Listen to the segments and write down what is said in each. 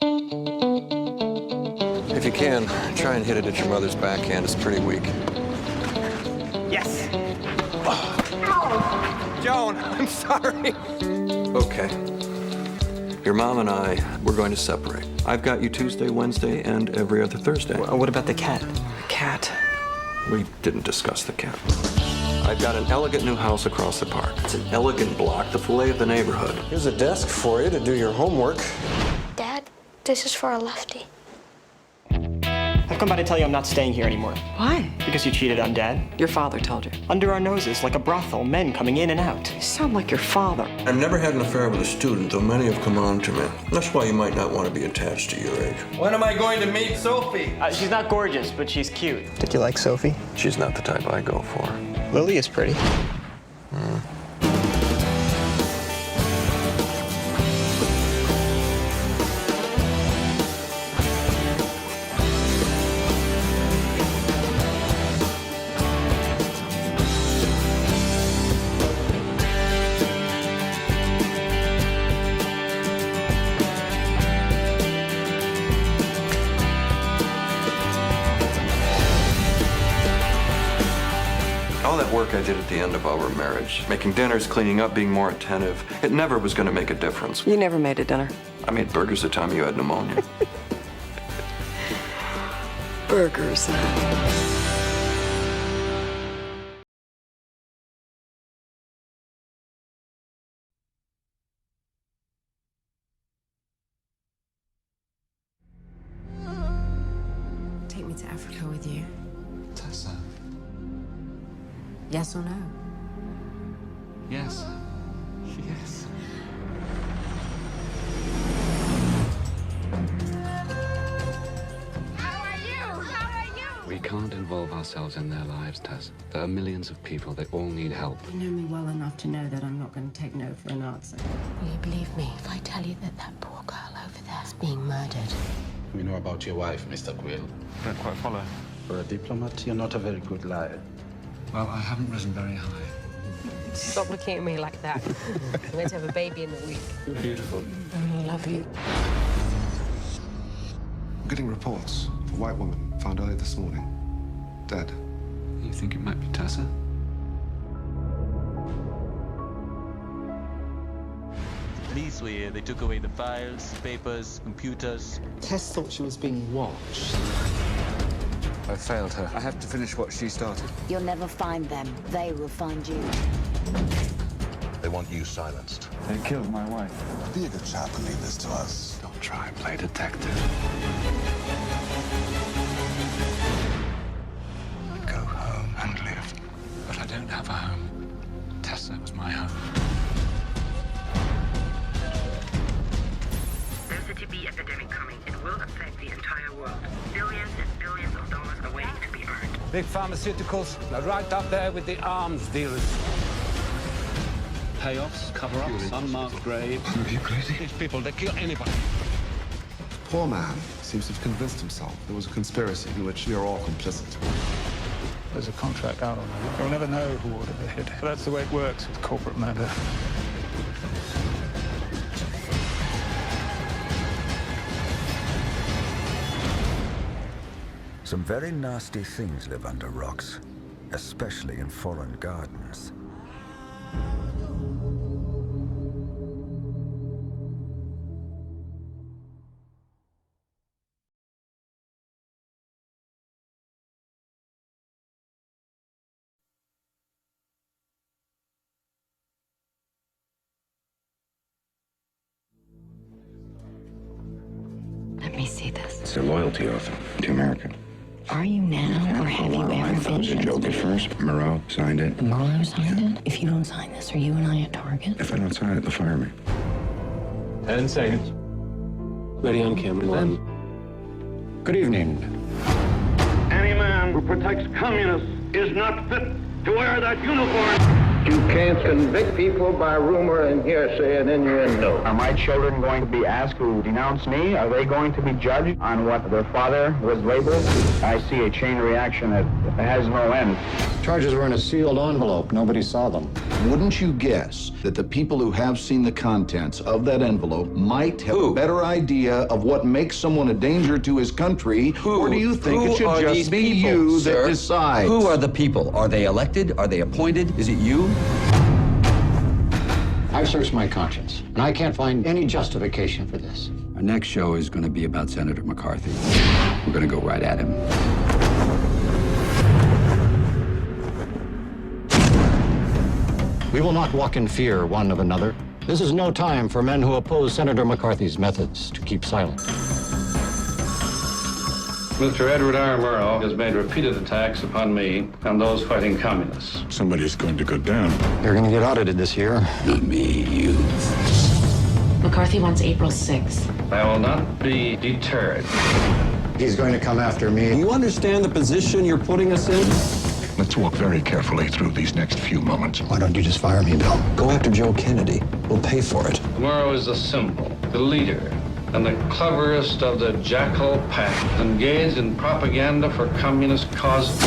If you can, try and hit it at your mother's backhand. It's pretty weak. Yes. Oh. Joan, I'm sorry. Okay. Your mom and I, we're going to separate. I've got you Tuesday, Wednesday, and every other Thursday. What about the cat? Cat? We didn't discuss the cat. I've got an elegant new house across the park. It's an elegant block, the filet of the neighborhood. Here's a desk for you to do your homework. Dad, this is for a lefty. I've come by to tell you I'm not staying here anymore. Why? Because you cheated on Dad. Your father told you. Under our noses, like a brothel, men coming in and out. You sound like your father. I've never had an affair with a student, though many have come on to me. That's why you might not want to be attached to your age. When am I going to meet Sophie? She's not gorgeous, but she's cute. Did you like Sophie? She's not the type I go for. Lily is pretty. All that work I did at the end of our marriage, making dinners, cleaning up, being more attentive, it never was going to make a difference. You never made a dinner. I made burgers the time you had pneumonia. Burgers. Take me to Africa with you. Tessa. Yes or no? Yes. Yes. How are you? How are you? We can't involve ourselves in their lives, Tess. There are millions of people. They all need help. You know me well enough to know that I'm not going to take no for an answer. Will you believe me if I tell you that that poor girl over there is being murdered? We know about your wife, Mr. Quill. Don't quite follow. For a diplomat, you're not a very good liar. Well, I haven't risen very high. Stop looking at me like that. I'm going to have a baby in a week. You're beautiful. I really love you. I'm getting reports of a white woman found early this morning, dead. You think it might be Tessa? Police were here. They took away the files, papers, computers. Tess thought she was being watched. I failed her. I have to finish what she started. You'll never find them. They will find you. They want you silenced. They killed my wife. Be a good chap and leave this to us. Don't try and play detective. Go home and live. But I don't have a home. Tessa was my home. There's a TB epidemic coming. It will affect the entire world. Billions and billions of dollars are waiting to be earned. Big pharmaceuticals are right up there with the arms dealers. Payoffs, cover-ups, unmarked graves. Are you crazy? These people, they kill anybody. The poor man seems to have convinced himself there was a conspiracy in which we are all complicit. There's a contract out on that. You'll never know who ordered the hit. But that's the way it works with corporate murder. Some very nasty things live under rocks, especially in foreign gardens. Let me see this. It's a loyalty oath to America. Are you now, or have you I ever thought it was a been? joke at first. Moreau signed it. Moreau signed it? If you don't sign this, are you and I a target? If I don't sign it, they'll fire me. 10 seconds. Ready on camera. 1. Good evening. Any man who protects communists is not fit to wear that uniform. You can't convict people by rumor and hearsay and innuendo. Are my children going to be asked to denounce me? Are they going to be judged on what their father was labeled? I see a chain reaction that has no end. Charges were in a sealed envelope. Nobody saw them. Wouldn't you guess that the people who have seen the contents of that envelope might have a better idea of what makes someone a danger to his country? Or do you think it should just be you that decides? Who are the people? Are they elected? Are they appointed? Is it you? I've searched my conscience, and I can't find any justification for this. Our next show is going to be about Senator McCarthy. We're going to go right at him. We will not walk in fear one of another. This is no time for men who oppose Senator McCarthy's methods to keep silent. Mr. Edward R. Murrow has made repeated attacks upon me and those fighting communists. Somebody's going to go down. You're going to get audited this year. Not me, you. McCarthy wants April 6th. I will not be deterred. He's going to come after me. Do you understand the position you're putting us in? Let's walk very carefully through these next few moments. Why don't you just fire me, Bill? Go after Joe Kennedy. We'll pay for it. Murrow is the symbol, the leader, and the cleverest of the jackal pack, engaged in propaganda for communist causes.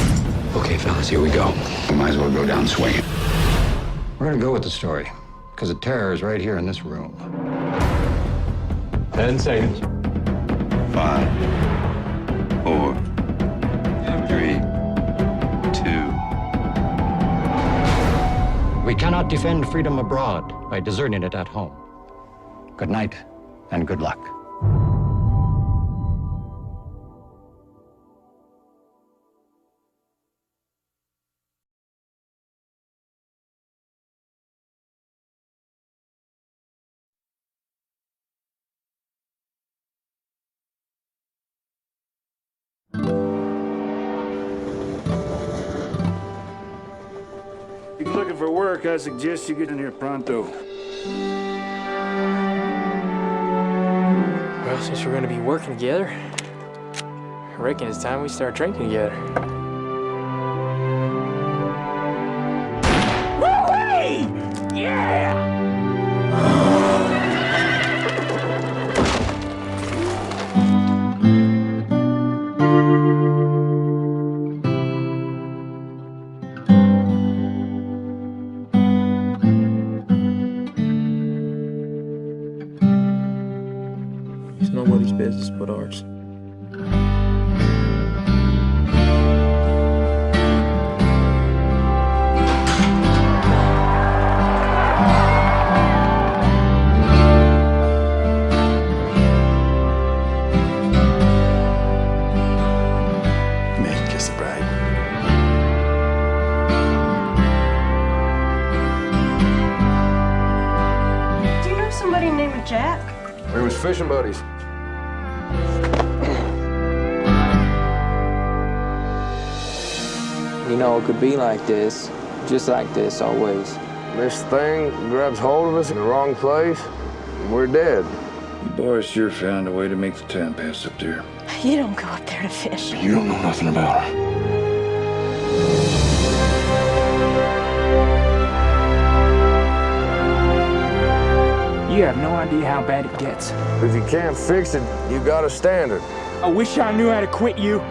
Okay, fellas, here we go. We might as well go down swinging. We're going to go with the story, because the terror is right here in this room. 10 seconds. 5, 4, 3, 2. We cannot defend freedom abroad by deserting it at home. Good night and good luck. If you're looking for work, I suggest you get in here pronto. Well, since we're gonna be working together, I reckon it's time we start drinking together. Woo-wee! Yeah! It's nobody's business but ours. Kiss the bride. Do you know somebody named Jack? We was fishing buddies. You know, it could be like this, just like this always. This thing grabs hold of us in the wrong place, and we're dead. You boys sure found a way to make the time pass up there. You don't go up there to fish. You don't know nothing about her. You have no idea how bad it gets. If you can't fix it, you got a standard. I wish I knew how to quit you.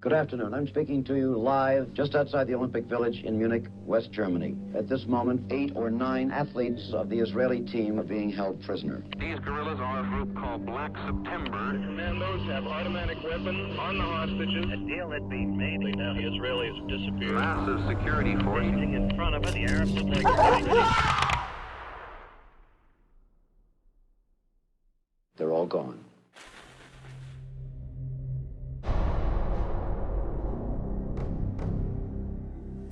Good afternoon. I'm speaking to you live just outside the Olympic Village in Munich, West Germany. At this moment, 8 or 9 athletes of the Israeli team are being held prisoner. These guerrillas are a group called Black September. Commandos have automatic weapons on the hostages. A deal had been made. Now the Israelis have disappeared. Massive security force. In front of it, the Arabs look like They're all gone.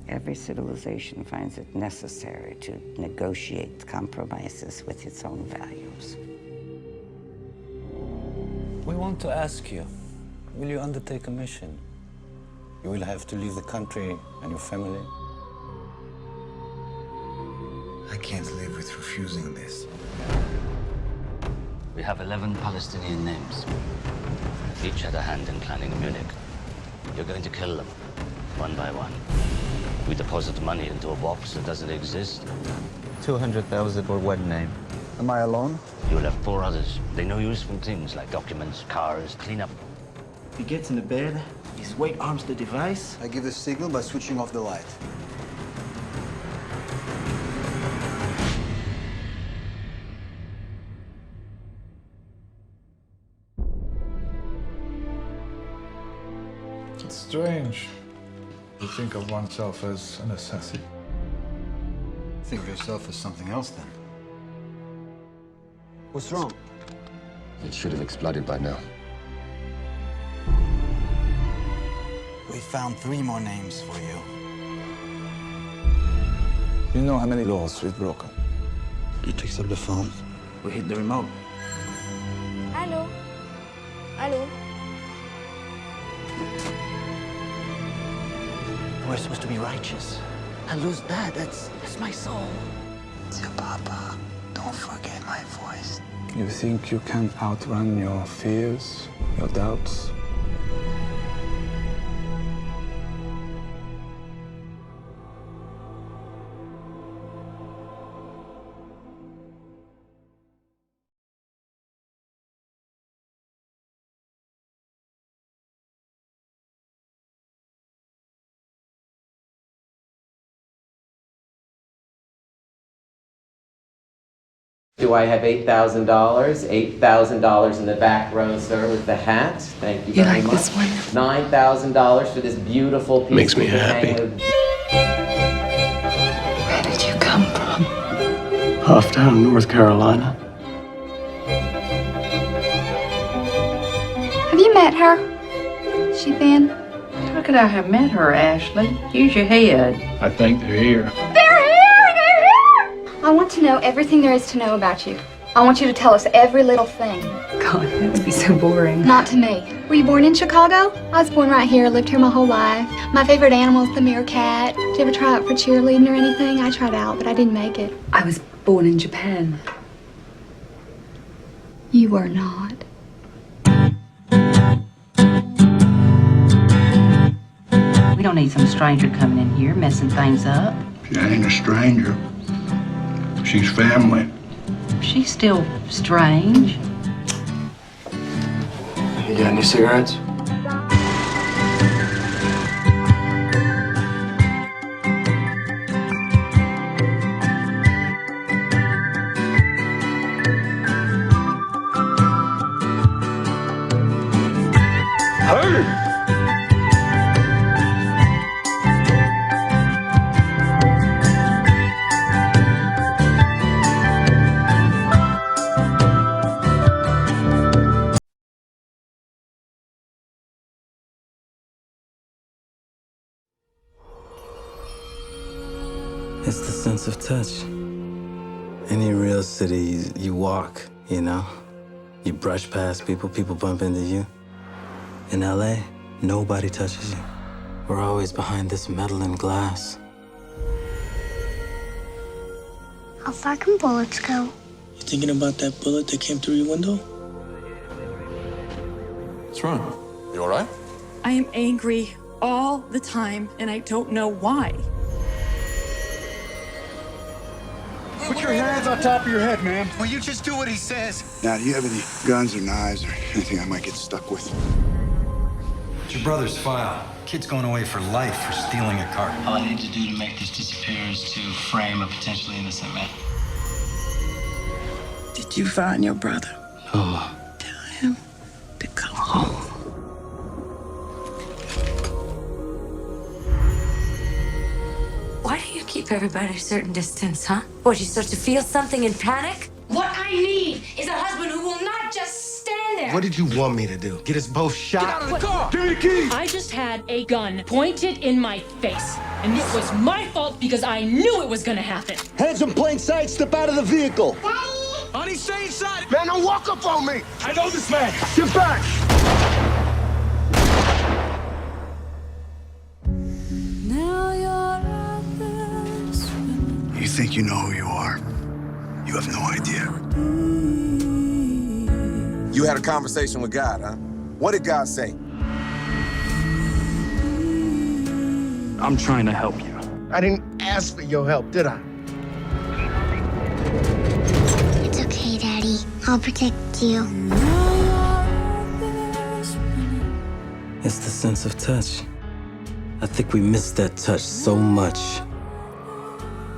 Every civilization finds it necessary to negotiate compromises with its own values. We want to ask you, will you undertake a mission? You will have to leave the country and your family. I can't live with refusing this. We have 11 Palestinian names. Each had a hand in planning Munich. You're going to kill them, one by one. We deposit money into a box that doesn't exist. 200,000 for one name. Am I alone? You'll have 4 others. They know useful things like documents, cars, cleanup. He gets into bed, his weight arms the device. I give the signal by switching off the light. It's strange to think of oneself as an assassin. Think of yourself as something else, then. What's wrong? It should have exploded by now. We found 3 more names for you. You know how many laws we've broken? He picks up the phone. We hit the remote. Hello. Hello. We're supposed to be righteous. I lose that. That's my soul. Dear Papa, don't forget my voice. You think you can outrun your fears, your doubts? Do I have $8,000? $8,000 in the back row, sir, with the hat. Thank you very much. This one? $9,000 for this beautiful piece. Makes me happy. Where did you come from? Hufftown, North Carolina. Have you met her? She thin? How could I have met her, Ashley? Use your head. I think they're here. They're here! They're here! I want to know everything there is to know about you. I want you to tell us every little thing. God, that would be so boring. Not to me. Were you born in Chicago? I was born right here, lived here my whole life. My favorite animal is the meerkat. Did you ever try out for cheerleading or anything? I tried out, but I didn't make it. I was born in Japan. You were not. We don't need some stranger coming in here, messing things up. She ain't a stranger. She's family. She's still strange. You got any cigarettes? It's the sense of touch. Any real city, you walk, you know? You brush past people, people bump into you. In LA, nobody touches you. We're always behind this metal and glass. How far can bullets go? You thinking about that bullet that came through your window? What's wrong? You all right? I am angry all the time, and I don't know why. Put your hands on top of your head, man. Will you just do what he says? Now, do you have any guns or knives or anything I might get stuck with? It's your brother's file. Kid's going away for life for stealing a car. All I need to do to make this disappear is to frame a potentially innocent man. Did you find your brother? No, Ma. Tell him to come home. Why do you keep everybody a certain distance, huh? What, you start to feel something and panic? What I need is a husband who will not just stand there there! What did you want me to do? Get us both shot? Get out of the car! Give me the keys! I just had a gun pointed in my face. And it was my fault because I knew it was gonna happen. Hands in plain sight, step out of the vehicle! Daddy! Honey, stay inside! Man, don't walk up on me! I know this man! Get back! Now you're out there. You think you know who you are? You have no idea. You had a conversation with God, huh? What did God say? I'm trying to help you. I didn't ask for your help, did I? It's okay, Daddy. I'll protect you. It's the sense of touch. I think we miss that touch so much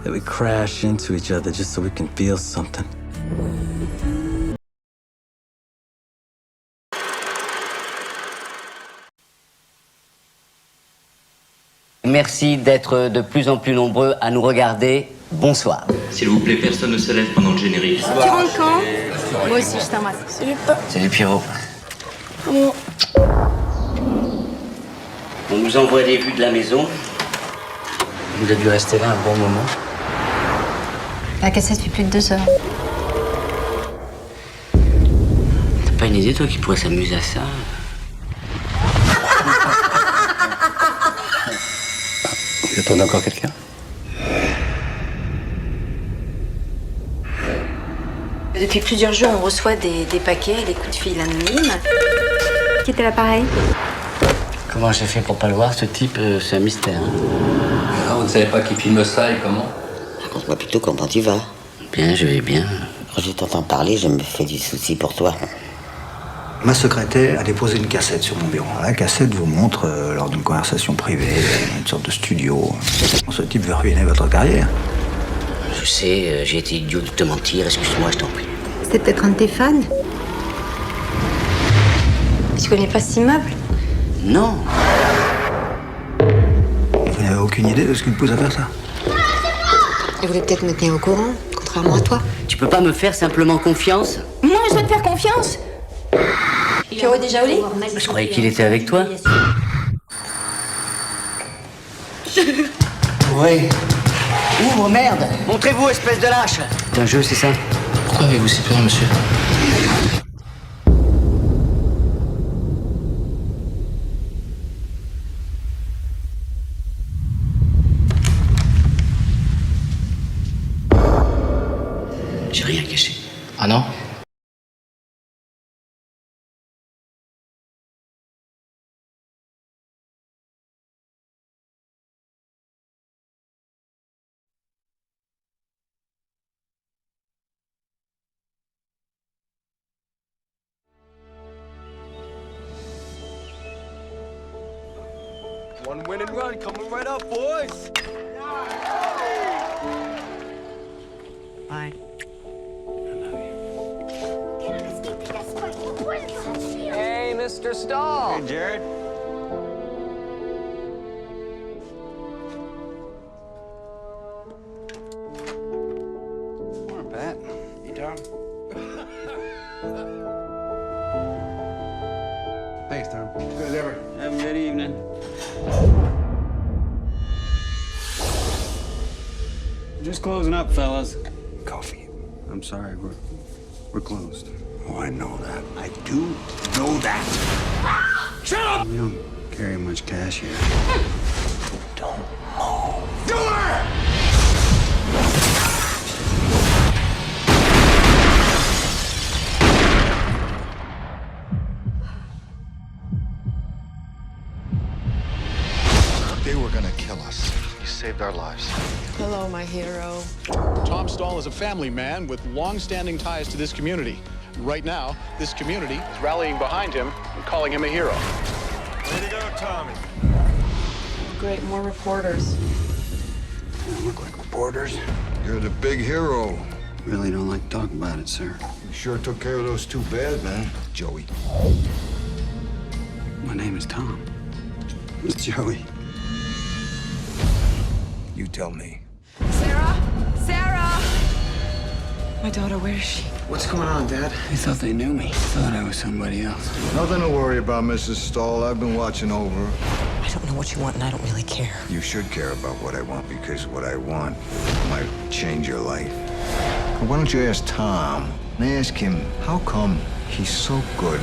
that we crash into each other just so we can feel something. Merci d'être de plus en plus nombreux à nous regarder. Bonsoir. S'il vous plaît, personne ne se lève pendant le générique. Tu rentres quand? Moi aussi, je t'embrasse. Salut Pierrot. On nous envoie des vues de la maison. Vous avez dû rester là un bon moment. La cassette fait plus de 2 heures. T'as pas une idée, toi, qui pourrait s'amuser à ça? Vous attendez encore quelqu'un? Depuis plusieurs jours, on reçoit des paquets, des coups de fil anonymes. Qui était l'appareil? Comment j'ai fait pour pas le voir, ce type? C'est un mystère. Alors, vous ne savez pas qui filme ça et comment? Raconte-moi plutôt comment tu vas. Bien, je vais bien. Quand je t'entends parler, je me fais du souci pour toi. Ma secrétaire a déposé une cassette sur mon bureau. La cassette vous montre, lors d'une conversation privée, une sorte de studio. Ce type veut ruiner votre carrière. Je sais, j'ai été idiot de te mentir. Excuse-moi, je t'en prie. C'était peut-être un de tes fans? Tu connais pas cet immeuble? Non. Vous n'avez aucune idée de ce qui me pousse à faire ça? Il voulait peut-être me tenir au courant, contrairement à toi. Tu peux pas me faire simplement confiance? Moi, je dois te faire confiance. Pierrot est déjà au lit? Je croyais qu'il était avec toi. Oui. Ouvre, merde! Montrez-vous, espèce de lâche! C'est un jeu, c'est ça? Pourquoi avez-vous si peur, monsieur? J'ai rien caché. Ah non? One win and run coming right up, boys. Bye. Hey, Mr. Stahl. Hey, Jared. Morning, Pat. You Tom? Thanks, Tom. Good as ever. Have a good evening. Just closing up, fellas. Coffee. I'm sorry, we're closed. Oh, I know that. I do know that. Shut up! We don't carry much cash here. Don't move. Do it! They were gonna kill us. You saved our lives. Hello, my hero. Tom Stahl is a family man with long-standing ties to this community. Right now, this community is rallying behind him and calling him a hero. Way to go, Tommy. Great, more reporters. You look like reporters. You're the big hero. Really don't like to talk about it, sir. You sure took care of those two bad men, Joey. My name is Tom. It's Joey. You tell me. Sarah? Sarah! My daughter, where is she? What's going on, Dad? They thought they knew me. Thought I was somebody else. Nothing to worry about, Mrs. Stahl. I've been watching over her. I don't know what you want, and I don't really care. You should care about what I want, because what I want might change your life. Why don't you ask Tom and ask him how come he's so good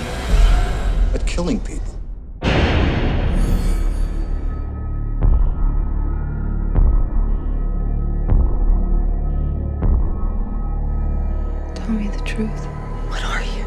at killing people? Tell me the truth. What are you?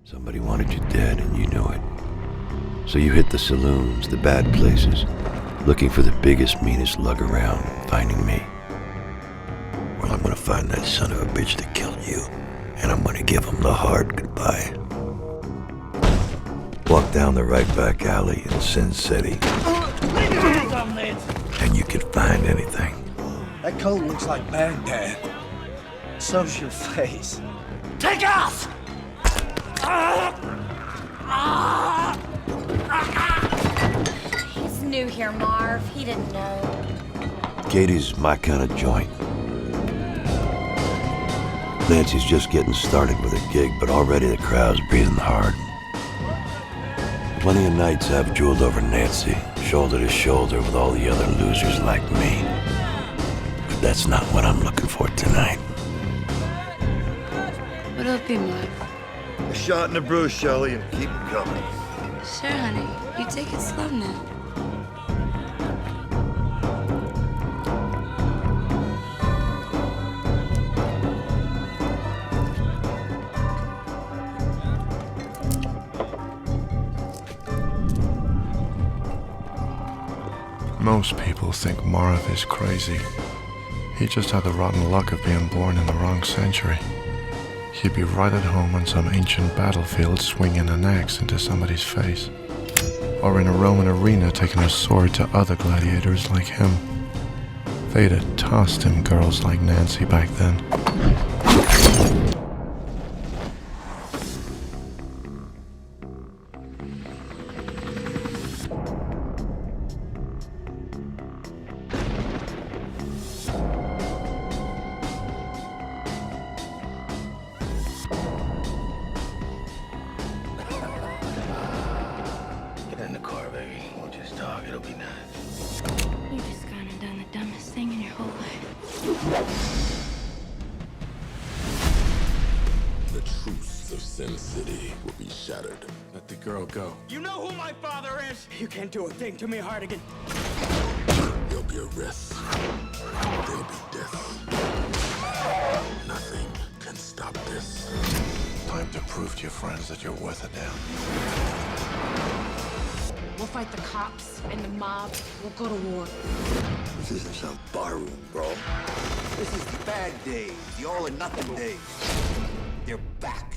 Somebody wanted you dead and you knew it. So you hit the saloons, the bad places, looking for the biggest, meanest lug around, finding me. Well, I'm gonna find that son of a bitch that killed you, and I'm gonna give him the hard goodbye. Walk down the right back alley in Sin City, and you can find anything. That coat looks like Baghdad. So's your face. Take off! He's new here, Marv. He didn't know. Katie's my kind of joint. Nancy's just getting started with a gig, but already the crowd's breathing hard. Plenty of nights I've drooled over Nancy, shoulder to shoulder with all the other losers like me. But that's not what I'm looking for tonight. What'll it be, Marv? A shot in the bruise, Shelley, and keep it coming. Sure, honey. You take it slow now. Most people think Marv is crazy. He just had the rotten luck of being born in the wrong century. He'd be right at home on some ancient battlefield swinging an axe into somebody's face. Or in a Roman arena taking a sword to other gladiators like him. They'd have tossed him girls like Nancy back then. The truths of Sin City will be shattered. Let the girl go. You know who my father is? You can't do a thing to me, Hardigan. There'll be arrests. There'll be death. Nothing can stop this. Time to prove to your friends that you're worth a damn. We'll fight the cops and the mob. We'll go to war. This isn't some barroom, bro. This is the bad days, the all or nothing days. They're back.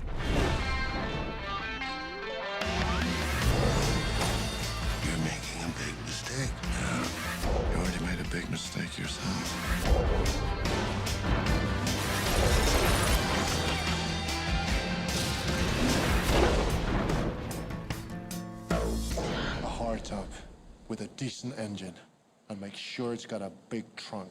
You're making a big mistake. You already made a big mistake yourself. A hardtop with a decent engine, and make sure it's got a big trunk.